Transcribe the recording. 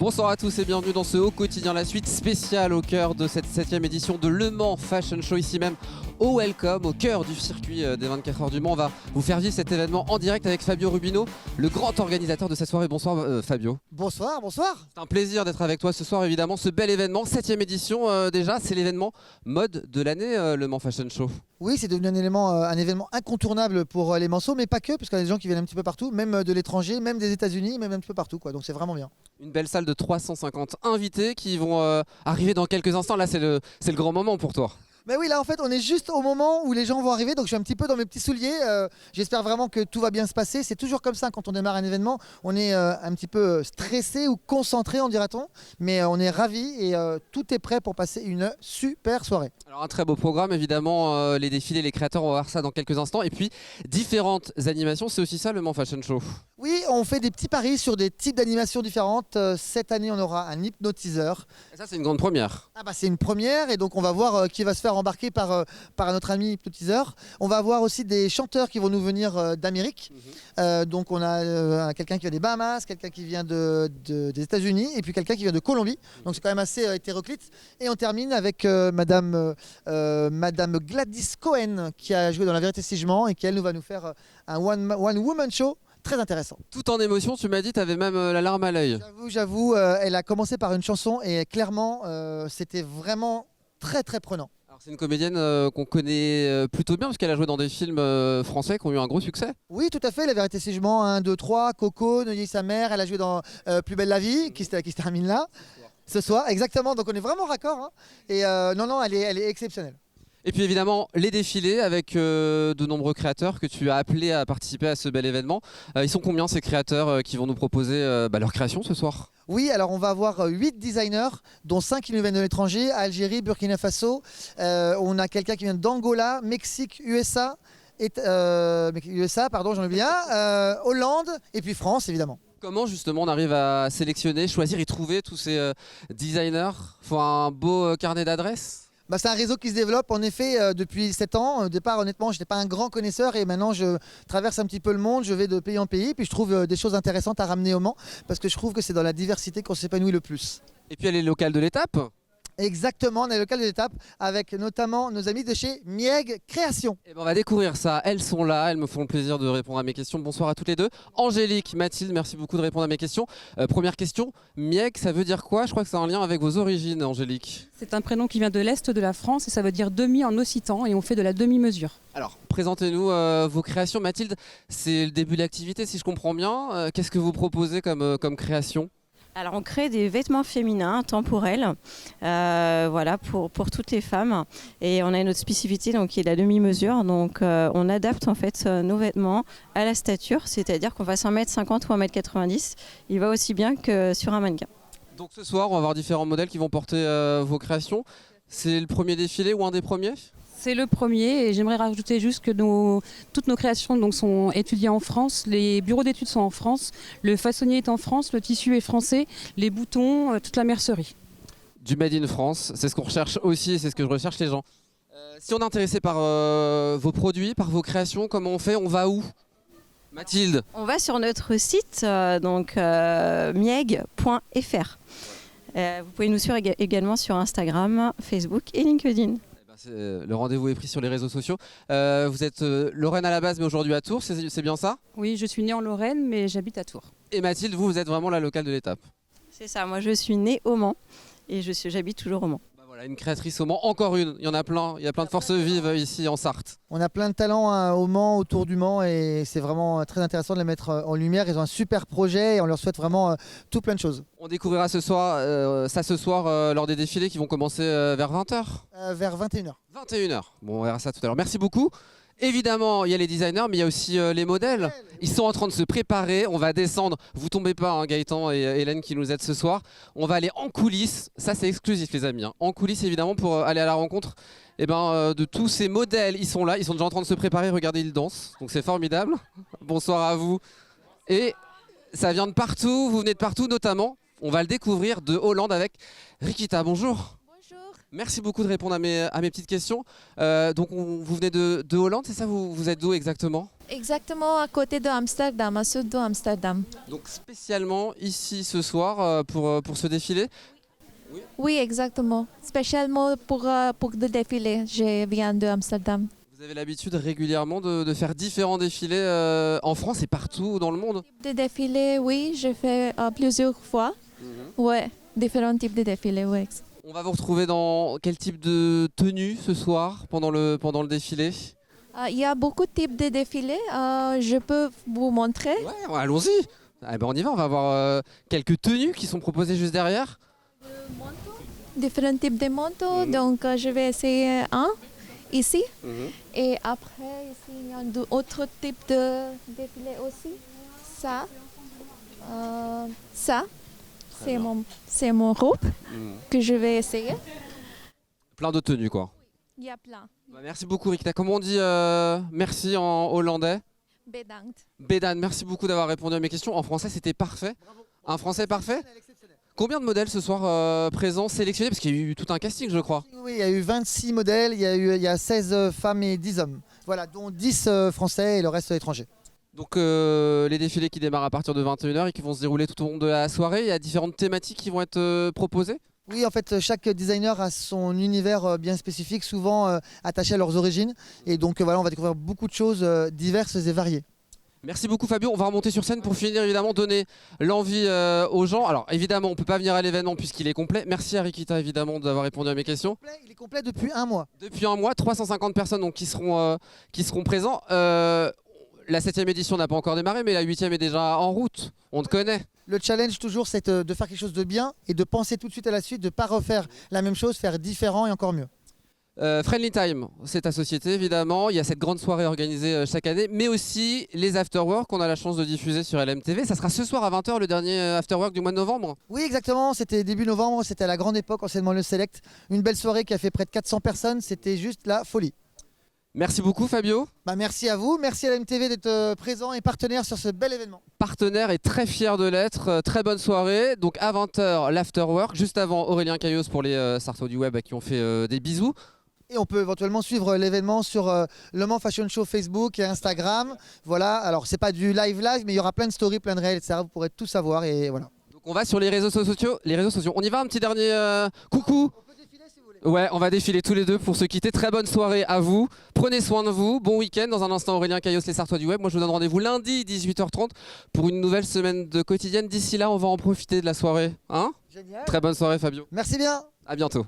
Bonsoir à tous et bienvenue dans ce Haut Quotidien, la suite spéciale au cœur de cette 7e édition de Le Mans Fashion Show, ici même au Welcome, au cœur du circuit des 24 heures du Mans. On va vous faire vivre cet événement en direct avec Fabio Rubino, le grand organisateur de cette soirée. Bonsoir Fabio. Bonsoir, bonsoir. C'est un plaisir d'être avec toi ce soir, évidemment. Ce bel événement, 7e édition déjà, c'est l'événement mode de l'année, le Mans Fashion Show. Oui, c'est devenu un événement incontournable pour les Manceaux, mais pas que, parce qu'il y a des gens qui viennent un petit peu partout, même de l'étranger, même des États-Unis, même un petit peu partout, quoi. Donc c'est vraiment bien. Une belle salle de 350 invités qui vont arriver dans quelques instants. Là, c'est le grand moment pour toi. Mais oui, là en fait on est juste au moment où les gens vont arriver, donc je suis un petit peu dans mes petits souliers. J'espère vraiment que tout va bien se passer. C'est toujours comme ça quand on démarre un événement, on est un petit peu stressé ou concentré, on dira-t-on, mais on est ravis et tout est prêt pour passer une super soirée. Alors un très beau programme évidemment, les défilés, les créateurs, on va voir ça dans quelques instants. Et puis différentes animations, c'est aussi ça le Mans Fashion Show. Oui, on fait des petits paris sur des types d'animations différentes. Cette année on aura un hypnotiseur. Et ça c'est une grande première. Ah bah c'est une première et donc on va voir qui va se faire embarquer par notre ami hypnotiseur. On va avoir aussi des chanteurs qui vont nous venir d'Amérique. Donc on a quelqu'un qui vient des Bahamas, quelqu'un qui vient des États-Unis et puis quelqu'un qui vient de Colombie. Donc c'est quand même assez hétéroclite. Et on termine avec Madame Gladys Cohen qui a joué dans La Vérité si je mens et qui elle nous va nous faire un one woman show. Très intéressant. Tout en émotion, tu m'as dit, tu avais même la larme à l'œil. J'avoue, elle a commencé par une chanson et clairement, c'était vraiment très très prenant. Alors c'est une comédienne qu'on connaît plutôt bien parce qu'elle a joué dans des films français qui ont eu un gros succès. Oui, tout à fait, La Vérité si je mens, 1, 2, 3, Coco, Neuilly sa mère, elle a joué dans Plus belle la vie, qui se termine là. Ce soir, exactement, donc on est vraiment raccord. Hein. Et non, elle est exceptionnelle. Et puis évidemment les défilés avec de nombreux créateurs que tu as appelés à participer à ce bel événement. Ils sont combien ces créateurs qui vont nous proposer leur création ce soir? Oui, alors on va avoir 8 designers, dont 5 qui nous viennent de l'étranger, Algérie, Burkina Faso. On a quelqu'un qui vient d'Angola, Mexique, USA, pardon, j'en oublie un, Hollande et puis France évidemment. Comment justement on arrive à sélectionner, choisir et trouver tous ces designers? Faut un beau carnet d'adresses? Bah, c'est un réseau qui se développe en effet depuis 7 ans. Au départ, honnêtement, je n'étais pas un grand connaisseur et maintenant je traverse un petit peu le monde, je vais de pays en pays, puis je trouve des choses intéressantes à ramener au Mans parce que je trouve que c'est dans la diversité qu'on s'épanouit le plus. Et puis elle est locale de l'étape? Exactement, on est local de l'étape avec notamment nos amis de chez Mieg Création. Et ben on va découvrir ça, elles sont là, elles me font le plaisir de répondre à mes questions. Bonsoir à toutes les deux. Angélique, Mathilde, merci beaucoup de répondre à mes questions. Première question, Mieg, ça veut dire quoi? Je crois que c'est un lien avec vos origines, Angélique. C'est un prénom qui vient de l'Est de la France et ça veut dire demi en occitan et on fait de la demi-mesure. Alors, présentez-nous vos créations. Mathilde, c'est le début de l'activité si je comprends bien. Qu'est-ce que vous proposez comme création? Alors on crée des vêtements féminins temporels, voilà pour toutes les femmes et on a une autre spécificité donc qui est la demi-mesure, donc on adapte en fait nos vêtements à la stature, c'est-à-dire qu'on va 1m50 ou 1m90, il va aussi bien que sur un mannequin. Donc ce soir on va avoir différents modèles qui vont porter vos créations. C'est le premier défilé ou un des premiers? C'est le premier et j'aimerais rajouter juste que toutes nos créations donc, sont étudiées en France, les bureaux d'études sont en France, le façonnier est en France, le tissu est français, les boutons, toute la mercerie. Du Made in France, c'est ce qu'on recherche aussi et c'est ce que je recherche les gens. Si on est intéressé par vos produits, par vos créations, comment on fait? On va où? Mathilde? On va sur notre site mieg.fr. Vous pouvez nous suivre également sur Instagram, Facebook et LinkedIn. Le rendez-vous est pris sur les réseaux sociaux. Vous êtes Lorraine à la base mais aujourd'hui à Tours, c'est bien ça? Oui, je suis née en Lorraine mais j'habite à Tours. Et Mathilde, vous êtes vraiment la locale de l'étape? C'est ça, moi je suis née au Mans et j'habite toujours au Mans. Voilà, une créatrice au Mans, encore une, il y en a plein, il y a plein de forces vives ici en Sarthe. On a plein de talents au Mans, autour du Mans et c'est vraiment très intéressant de les mettre en lumière. Ils ont un super projet et on leur souhaite vraiment tout plein de choses. On découvrira ce soir lors des défilés qui vont commencer vers 20h. Vers 21h. 21h, bon on verra ça tout à l'heure. Merci beaucoup. Évidemment, il y a les designers, mais il y a aussi les modèles. Ils sont en train de se préparer. On va descendre. Vous tombez pas, hein, Gaëtan et Hélène qui nous aident ce soir. On va aller en coulisses. Ça, c'est exclusif, les amis. Hein. En coulisses, évidemment, pour aller à la rencontre de tous ces modèles. Ils sont là. Ils sont déjà en train de se préparer. Regardez, ils dansent. Donc, c'est formidable. Bonsoir à vous. Et ça vient de partout. Vous venez de partout, notamment. On va le découvrir de Hollande avec Rikita. Bonjour. Bonjour. Merci beaucoup de répondre à mes petites questions. Donc vous venez de Hollande, c'est ça? Vous êtes d'où exactement? Exactement à côté de Amsterdam, à sud de Amsterdam. Donc spécialement ici ce soir pour ce défilé? Oui, exactement. Spécialement pour le défilé, je viens de Amsterdam. Vous avez l'habitude régulièrement de faire différents défilés en France et partout dans le monde? De défilé, oui, je fais plusieurs fois. Ouais, différents types de défilés, oui. On va vous retrouver dans quel type de tenue ce soir pendant le défilé? Il y a beaucoup de types de défilés. Je peux vous montrer. Ouais, allons-y. Eh ben on y va, on va avoir quelques tenues qui sont proposées juste derrière. Différents types de manteaux. Donc, je vais essayer un ici. Et après, ici, il y a d'autres types de défilés aussi. Ça. Ça. C'est mon robe que je vais essayer. Plein de tenues quoi. Il y a plein. Bah, merci beaucoup Rikta. Comment on dit merci en hollandais? Bedankt. Bédan, merci beaucoup d'avoir répondu à mes questions. En français c'était parfait. Un français parfait? Combien de modèles ce soir présents, sélectionnés? Parce qu'il y a eu tout un casting je crois. Oui, il y a eu 26 modèles, il y a 16 femmes et 10 hommes. Voilà, dont 10 français et le reste étrangers. Donc les défilés qui démarrent à partir de 21h et qui vont se dérouler tout au long de la soirée, il y a différentes thématiques qui vont être proposées? Oui, en fait, chaque designer a son univers bien spécifique, souvent attaché à leurs origines. Et donc voilà, on va découvrir beaucoup de choses diverses et variées. Merci beaucoup Fabio, on va remonter sur scène pour finir évidemment donner l'envie aux gens. Alors évidemment on ne peut pas venir à l'événement puisqu'il est complet. Merci à Rikita évidemment d'avoir répondu à mes questions. Il est complet depuis un mois. Depuis un mois, 350 personnes donc, qui seront présents. La 7e édition n'a pas encore démarré mais la 8e est déjà en route, on te connaît. Le challenge toujours c'est de faire quelque chose de bien et de penser tout de suite à la suite, de ne pas refaire la même chose, faire différent et encore mieux. Friendly Time, c'est ta société évidemment, il y a cette grande soirée organisée chaque année, mais aussi les afterwork qu'on a la chance de diffuser sur LMTV. Ça sera ce soir à 20h le dernier afterwork du mois de novembre. Oui exactement, c'était début novembre, c'était à la grande époque, anciennement le Select. Une belle soirée qui a fait près de 400 personnes, c'était juste la folie. Merci beaucoup Fabio. Merci à vous, merci à LMTV d'être présent et partenaire sur ce bel événement. Partenaire et très fier de l'être, très bonne soirée. Donc à 20h l'afterwork, juste avant Aurélien Caillos pour les Sartos du web à qui on fait des bisous. Et on peut éventuellement suivre l'événement sur Le Mans Fashion Show Facebook et Instagram. Voilà, alors c'est pas du live, mais il y aura plein de stories, plein de réels, etc. Vous pourrez tout savoir et voilà. Donc on va sur les réseaux sociaux. On y va, un petit dernier coucou. Ouais, on va défiler tous les deux pour se quitter. Très bonne soirée à vous. Prenez soin de vous. Bon week-end. Dans un instant, Aurélien Caillos, les Sartois du web. Moi, je vous donne rendez-vous lundi 18h30 pour une nouvelle semaine de quotidienne. D'ici là, on va en profiter de la soirée. Hein ? Génial. Très bonne soirée, Fabio. Merci bien. À bientôt.